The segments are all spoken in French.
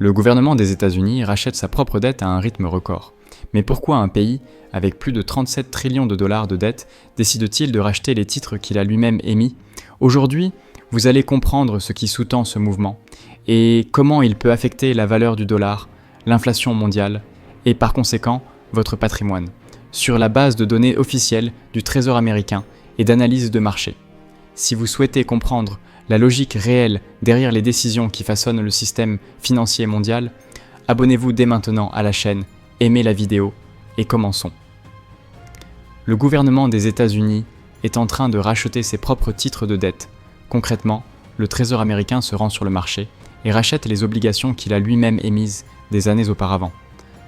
Le gouvernement des États-Unis rachète sa propre dette à un rythme record. Mais pourquoi un pays, avec plus de 37 trillions de dollars de dette, décide-t-il de racheter les titres qu'il a lui-même émis ? Aujourd'hui, vous allez comprendre ce qui sous-tend ce mouvement et comment il peut affecter la valeur du dollar, l'inflation mondiale et par conséquent votre patrimoine, sur la base de données officielles du Trésor américain et d'analyses de marché. Si vous souhaitez comprendre la logique réelle derrière les décisions qui façonnent le système financier mondial, abonnez-vous dès maintenant à la chaîne, aimez la vidéo et commençons. Le gouvernement des États-Unis est en train de racheter ses propres titres de dette. Concrètement, le Trésor américain se rend sur le marché et rachète les obligations qu'il a lui-même émises des années auparavant.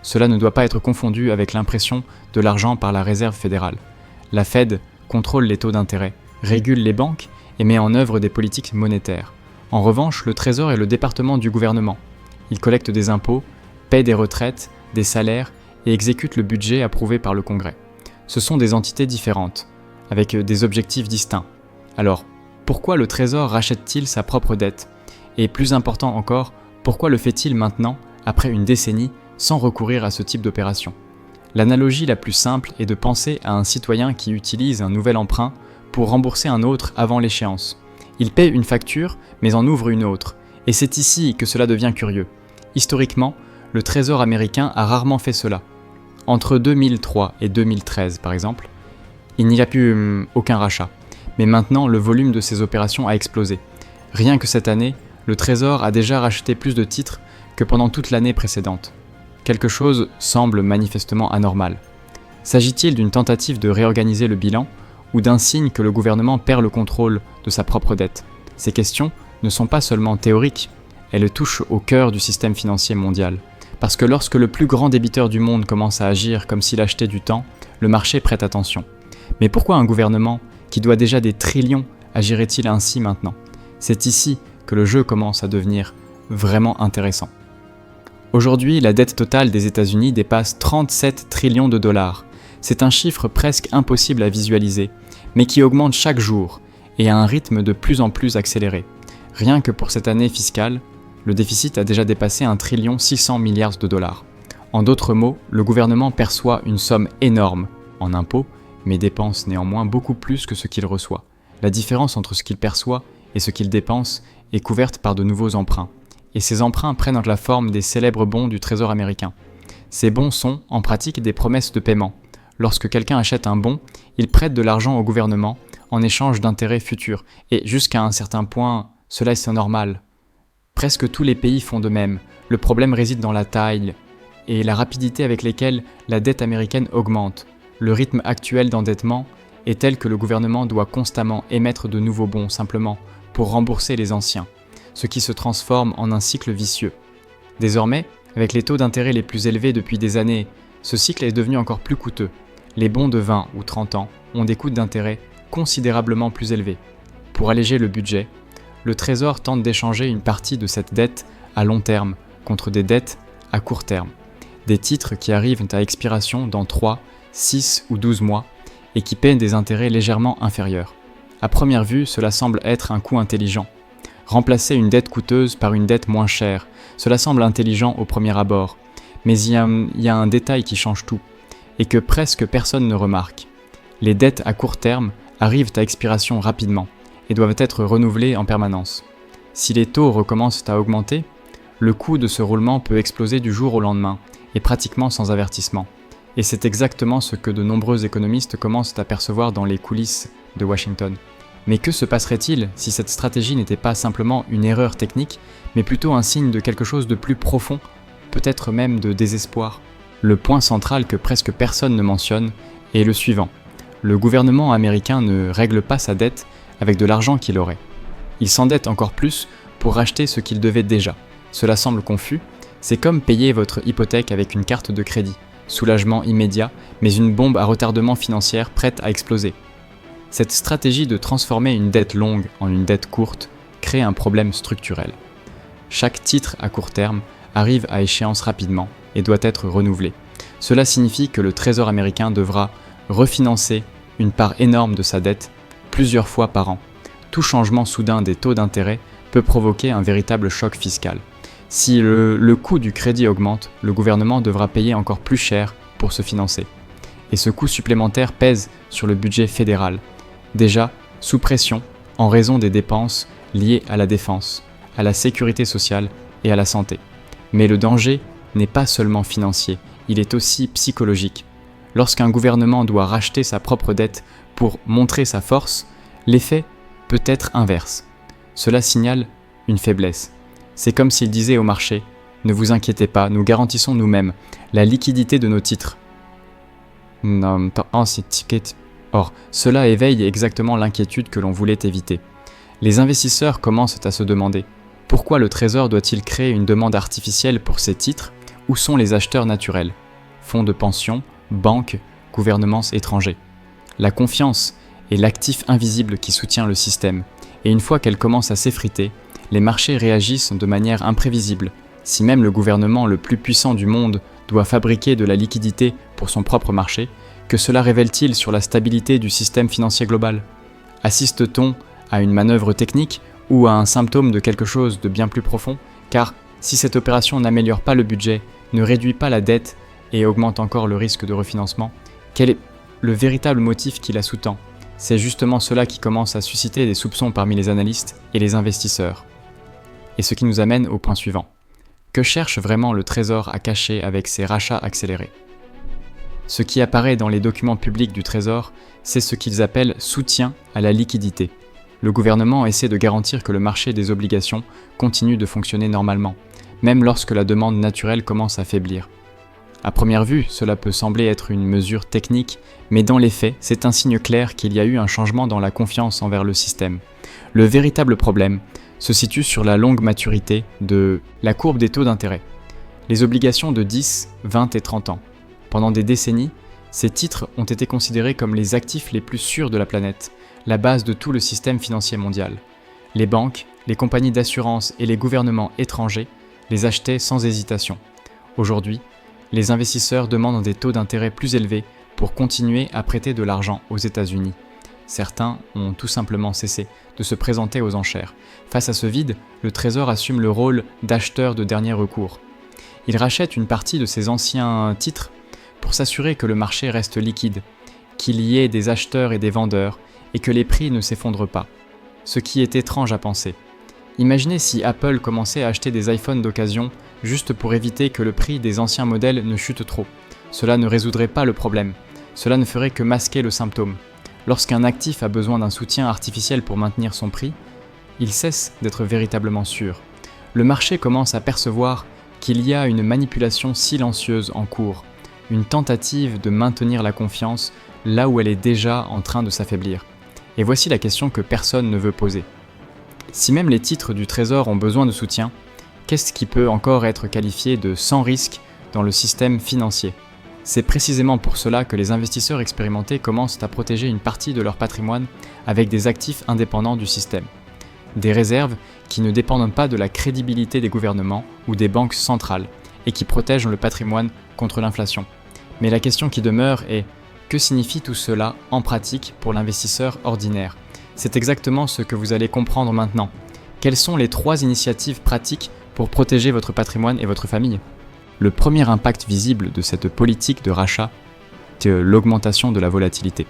Cela ne doit pas être confondu avec l'impression de l'argent par la Réserve fédérale. La Fed contrôle les taux d'intérêt, régule les banques et met en œuvre des politiques monétaires. En revanche, le Trésor est le département du gouvernement. Il collecte des impôts, paie des retraites, des salaires et exécute le budget approuvé par le Congrès. Ce sont des entités différentes, avec des objectifs distincts. Alors, pourquoi le Trésor rachète-t-il sa propre dette ? Et plus important encore, pourquoi le fait-il maintenant, après une décennie, sans recourir à ce type d'opération ? L'analogie la plus simple est de penser à un citoyen qui utilise un nouvel emprunt pour rembourser un autre avant l'échéance. Il paie une facture, mais en ouvre une autre. Et c'est ici que cela devient curieux. Historiquement, le Trésor américain a rarement fait cela. Entre 2003 et 2013, par exemple, il n'y a plus aucun rachat. Mais maintenant, le volume de ces opérations a explosé. Rien que cette année, le Trésor a déjà racheté plus de titres que pendant toute l'année précédente. Quelque chose semble manifestement anormal. S'agit-il d'une tentative de réorganiser le bilan ou d'un signe que le gouvernement perd le contrôle de sa propre dette ? Ces questions ne sont pas seulement théoriques, elles touchent au cœur du système financier mondial. Parce que lorsque le plus grand débiteur du monde commence à agir comme s'il achetait du temps, le marché prête attention. Mais pourquoi un gouvernement qui doit déjà des trillions agirait-il ainsi maintenant ? C'est ici que le jeu commence à devenir vraiment intéressant. Aujourd'hui, la dette totale des États-Unis dépasse 37 trillions de dollars. C'est un chiffre presque impossible à visualiser, mais qui augmente chaque jour et à un rythme de plus en plus accéléré. Rien que pour cette année fiscale, le déficit a déjà dépassé 1,6 milliard de dollars. En d'autres mots, le gouvernement perçoit une somme énorme en impôts, mais dépense néanmoins beaucoup plus que ce qu'il reçoit. La différence entre ce qu'il perçoit et ce qu'il dépense est couverte par de nouveaux emprunts. Et ces emprunts prennent la forme des célèbres bons du Trésor américain. Ces bons sont, en pratique, des promesses de paiement. Lorsque quelqu'un achète un bon, il prête de l'argent au gouvernement en échange d'intérêts futurs. Et jusqu'à un certain point, cela est normal. Presque tous les pays font de même. Le problème réside dans la taille et la rapidité avec lesquelles la dette américaine augmente. Le rythme actuel d'endettement est tel que le gouvernement doit constamment émettre de nouveaux bons simplement pour rembourser les anciens, ce qui se transforme en un cycle vicieux. Désormais, avec les taux d'intérêt les plus élevés depuis des années, ce cycle est devenu encore plus coûteux. Les bons de 20 ou 30 ans ont des coûts d'intérêt considérablement plus élevés. Pour alléger le budget, le Trésor tente d'échanger une partie de cette dette à long terme contre des dettes à court terme. Des titres qui arrivent à expiration dans 3, 6 ou 12 mois et qui paient des intérêts légèrement inférieurs. À première vue, cela semble être un coup intelligent. Remplacer une dette coûteuse par une dette moins chère, cela semble intelligent au premier abord. Mais il y a un détail qui change tout, et que presque personne ne remarque. Les dettes à court terme arrivent à expiration rapidement, et doivent être renouvelées en permanence. Si les taux recommencent à augmenter, le coût de ce roulement peut exploser du jour au lendemain, et pratiquement sans avertissement. Et c'est exactement ce que de nombreux économistes commencent à percevoir dans les coulisses de Washington. Mais que se passerait-il si cette stratégie n'était pas simplement une erreur technique, mais plutôt un signe de quelque chose de plus profond, peut-être même de désespoir ? Le point central que presque personne ne mentionne est le suivant. Le gouvernement américain ne règle pas sa dette avec de l'argent qu'il aurait. Il s'endette encore plus pour racheter ce qu'il devait déjà. Cela semble confus, c'est comme payer votre hypothèque avec une carte de crédit. Soulagement immédiat, mais une bombe à retardement financière prête à exploser. Cette stratégie de transformer une dette longue en une dette courte crée un problème structurel. Chaque titre à court terme arrive à échéance rapidement et doit être renouvelé. Cela signifie que le Trésor américain devra refinancer une part énorme de sa dette plusieurs fois par an. Tout changement soudain des taux d'intérêt peut provoquer un véritable choc fiscal. Si le coût du crédit augmente, le gouvernement devra payer encore plus cher pour se financer. Et ce coût supplémentaire pèse sur le budget fédéral, déjà sous pression en raison des dépenses liées à la défense, à la sécurité sociale et à la santé. Mais le danger n'est pas seulement financier, il est aussi psychologique. Lorsqu'un gouvernement doit racheter sa propre dette pour montrer sa force, l'effet peut être inverse. Cela signale une faiblesse. C'est comme s'il disait au marché « Ne vous inquiétez pas, nous garantissons nous-mêmes la liquidité de nos titres. » Or, cela éveille exactement l'inquiétude que l'on voulait éviter. Les investisseurs commencent à se demander « Pourquoi le Trésor doit-il créer une demande artificielle pour ces titres ? Où sont les acheteurs naturels ? Fonds de pension, banques, gouvernements étrangers. » La confiance est l'actif invisible qui soutient le système, et une fois qu'elle commence à s'effriter, les marchés réagissent de manière imprévisible. Si même le gouvernement le plus puissant du monde doit fabriquer de la liquidité pour son propre marché, que cela révèle-t-il sur la stabilité du système financier global ? Assiste-t-on à une manœuvre technique ou à un symptôme de quelque chose de bien plus profond ? Car si cette opération n'améliore pas le budget, ne réduit pas la dette et augmente encore le risque de refinancement, quel est le véritable motif qui la sous-tend ? C'est justement cela qui commence à susciter des soupçons parmi les analystes et les investisseurs. Et ce qui nous amène au point suivant. Que cherche vraiment le Trésor à cacher avec ses rachats accélérés ? Ce qui apparaît dans les documents publics du Trésor, c'est ce qu'ils appellent soutien à la liquidité. Le gouvernement essaie de garantir que le marché des obligations continue de fonctionner normalement, même lorsque la demande naturelle commence à faiblir. À première vue, cela peut sembler être une mesure technique, mais dans les faits, c'est un signe clair qu'il y a eu un changement dans la confiance envers le système. Le véritable problème se situe sur la longue maturité de la courbe des taux d'intérêt. Les obligations de 10, 20 et 30 ans. Pendant des décennies, ces titres ont été considérés comme les actifs les plus sûrs de la planète, la base de tout le système financier mondial. Les banques, les compagnies d'assurance et les gouvernements étrangers les achetaient sans hésitation. Aujourd'hui, les investisseurs demandent des taux d'intérêt plus élevés pour continuer à prêter de l'argent aux États-Unis. Certains ont tout simplement cessé de se présenter aux enchères. Face à ce vide, le Trésor assume le rôle d'acheteur de dernier recours. Il rachète une partie de ses anciens titres pour s'assurer que le marché reste liquide, qu'il y ait des acheteurs et des vendeurs, et que les prix ne s'effondrent pas. Ce qui est étrange à penser. Imaginez si Apple commençait à acheter des iPhones d'occasion juste pour éviter que le prix des anciens modèles ne chute trop. Cela ne résoudrait pas le problème. Cela ne ferait que masquer le symptôme. Lorsqu'un actif a besoin d'un soutien artificiel pour maintenir son prix, il cesse d'être véritablement sûr. Le marché commence à percevoir qu'il y a une manipulation silencieuse en cours, une tentative de maintenir la confiance là où elle est déjà en train de s'affaiblir. Et voici la question que personne ne veut poser. Si même les titres du Trésor ont besoin de soutien, qu'est-ce qui peut encore être qualifié de sans risque dans le système financier ? C'est précisément pour cela que les investisseurs expérimentés commencent à protéger une partie de leur patrimoine avec des actifs indépendants du système. Des réserves qui ne dépendent pas de la crédibilité des gouvernements ou des banques centrales et qui protègent le patrimoine contre l'inflation. Mais la question qui demeure est « Que signifie tout cela en pratique pour l'investisseur ordinaire ?» C'est exactement ce que vous allez comprendre maintenant. Quelles sont les 3 initiatives pratiques pour protéger votre patrimoine et votre famille ? Le premier impact visible de cette politique de rachat est l'augmentation de la volatilité.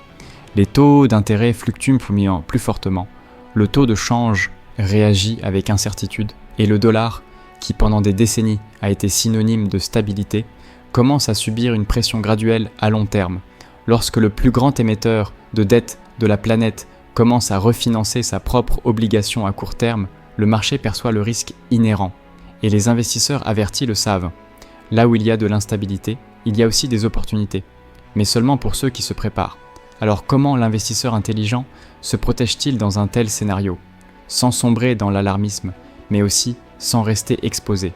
Les taux d'intérêt fluctuent plus fortement, le taux de change réagit avec incertitude et le dollar, qui pendant des décennies a été synonyme de stabilité, commence à subir une pression graduelle à long terme. Lorsque le plus grand émetteur de dette de la planète commence à refinancer sa propre obligation à court terme, le marché perçoit le risque inhérent et les investisseurs avertis le savent. Là où il y a de l'instabilité, il y a aussi des opportunités, mais seulement pour ceux qui se préparent. Alors comment l'investisseur intelligent se protège-t-il dans un tel scénario, sans sombrer dans l'alarmisme, mais aussi sans rester exposé ?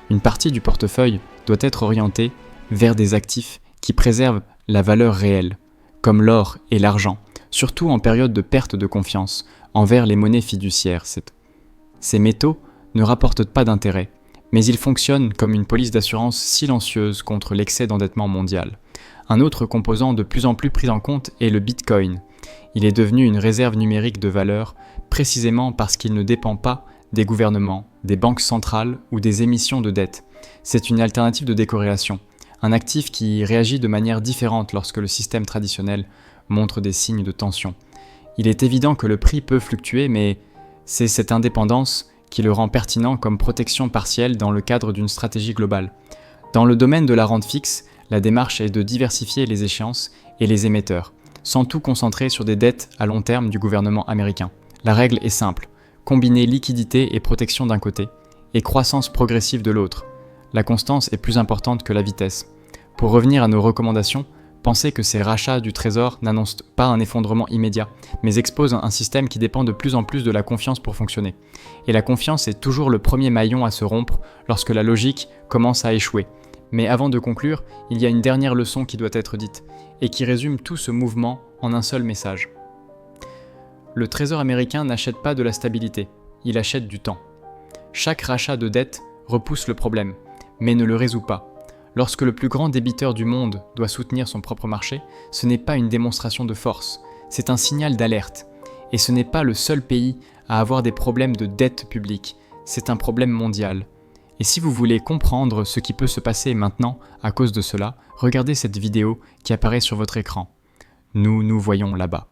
Une partie du portefeuille doit être orientée vers des actifs qui préservent la valeur réelle, comme l'or et l'argent, surtout en période de perte de confiance envers les monnaies fiduciaires. Ces métaux ne rapportent pas d'intérêt, mais ils fonctionnent comme une police d'assurance silencieuse contre l'excès d'endettement mondial. Un autre composant de plus en plus pris en compte est le Bitcoin. Il est devenu une réserve numérique de valeur précisément parce qu'il ne dépend pas des gouvernements, des banques centrales ou des émissions de dette. C'est une alternative de décorrélation, un actif qui réagit de manière différente lorsque le système traditionnel montre des signes de tension. Il est évident que le prix peut fluctuer, mais c'est cette indépendance qui le rend pertinent comme protection partielle dans le cadre d'une stratégie globale. Dans le domaine de la rente fixe, la démarche est de diversifier les échéances et les émetteurs, sans tout concentrer sur des dettes à long terme du gouvernement américain. La règle est simple, combiner liquidité et protection d'un côté, et croissance progressive de l'autre. La constance est plus importante que la vitesse. Pour revenir à nos recommandations, pensez que ces rachats du trésor n'annoncent pas un effondrement immédiat, mais exposent un système qui dépend de plus en plus de la confiance pour fonctionner. Et la confiance est toujours le premier maillon à se rompre lorsque la logique commence à échouer. Mais avant de conclure, il y a une dernière leçon qui doit être dite, et qui résume tout ce mouvement en un seul message. Le Trésor américain n'achète pas de la stabilité, il achète du temps. Chaque rachat de dette repousse le problème, mais ne le résout pas. Lorsque le plus grand débiteur du monde doit soutenir son propre marché, ce n'est pas une démonstration de force, c'est un signal d'alerte. Et ce n'est pas le seul pays à avoir des problèmes de dette publique, c'est un problème mondial. Et si vous voulez comprendre ce qui peut se passer maintenant à cause de cela, regardez cette vidéo qui apparaît sur votre écran. Nous nous voyons là-bas.